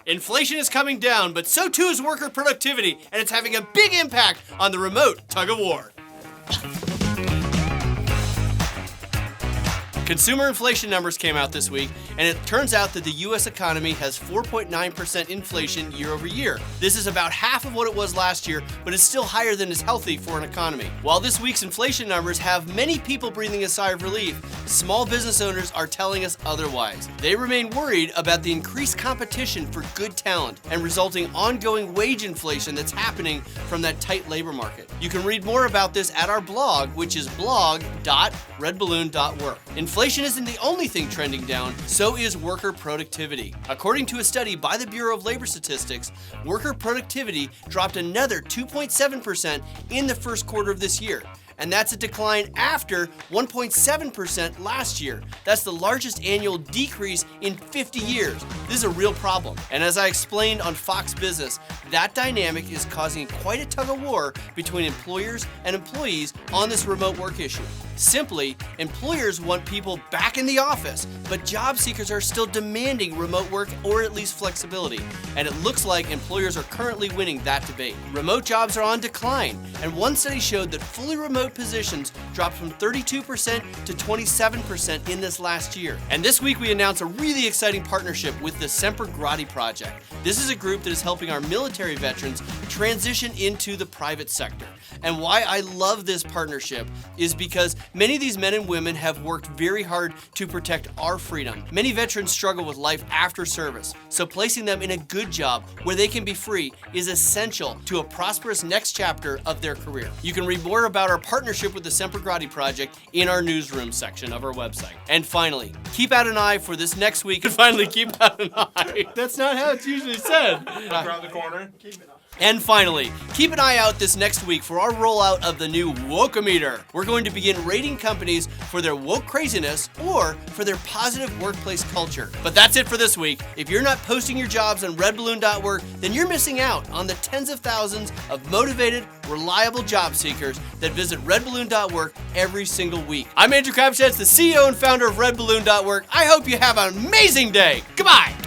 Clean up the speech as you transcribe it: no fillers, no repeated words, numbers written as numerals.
Inflation is coming down, but so too is worker productivity, and it's having a big impact on the remote Tug of War. Consumer inflation numbers came out this week, and it turns out that the U.S. economy has 4.9% inflation year over year. This is about half of what it was last year, but it's still higher than is healthy for an economy. While this week's inflation numbers have many people breathing a sigh of relief, small business owners are telling us otherwise. They remain worried about the increased competition for good talent and resulting ongoing wage inflation that's happening from that tight labor market. You can read more about this at our blog, which is blog.redballoon.work. Inflation isn't the only thing trending down, so is worker productivity. According to a study by the Bureau of Labor Statistics, worker productivity dropped another 2.7% in the first quarter of this year. And that's a decline after 1.7% last year. That's the largest annual decrease in 50 years. This is a real problem. And as I explained on Fox Business, that dynamic is causing quite a tug of war between employers and employees on this remote work issue. Simply, employers want people back in the office, but job seekers are still demanding remote work or at least flexibility. And it looks like employers are currently winning that debate. Remote jobs are on decline, and one study showed that fully remote positions dropped from 32% to 27% in this last year. And this week we announced a really exciting partnership with the Semper Grati Project. This is a group that is helping our military veterans transition into the private sector. And why I love this partnership is because many of these men and women have worked very hard to protect our freedom. Many veterans struggle with life after service, so placing them in a good job where they can be free is essential to a prosperous next chapter of their career. You can read more about our partnership with the Semper Grati Project in our newsroom section of our website. And finally, keep out an eye for this next week. And finally, keep out an eye. That's not how it's usually said. Around the corner. And finally, keep an eye out this next week for our rollout of the new Woke-O-Meter. We're going to begin rating companies for their woke craziness or for their positive workplace culture. But that's it for this week. If you're not posting your jobs on redballoon.work, then you're missing out on the tens of thousands of motivated, reliable job seekers that visit redballoon.work every single week. I'm Andrew Krabschetz, the CEO and founder of redballoon.work. I hope you have an amazing day. Goodbye.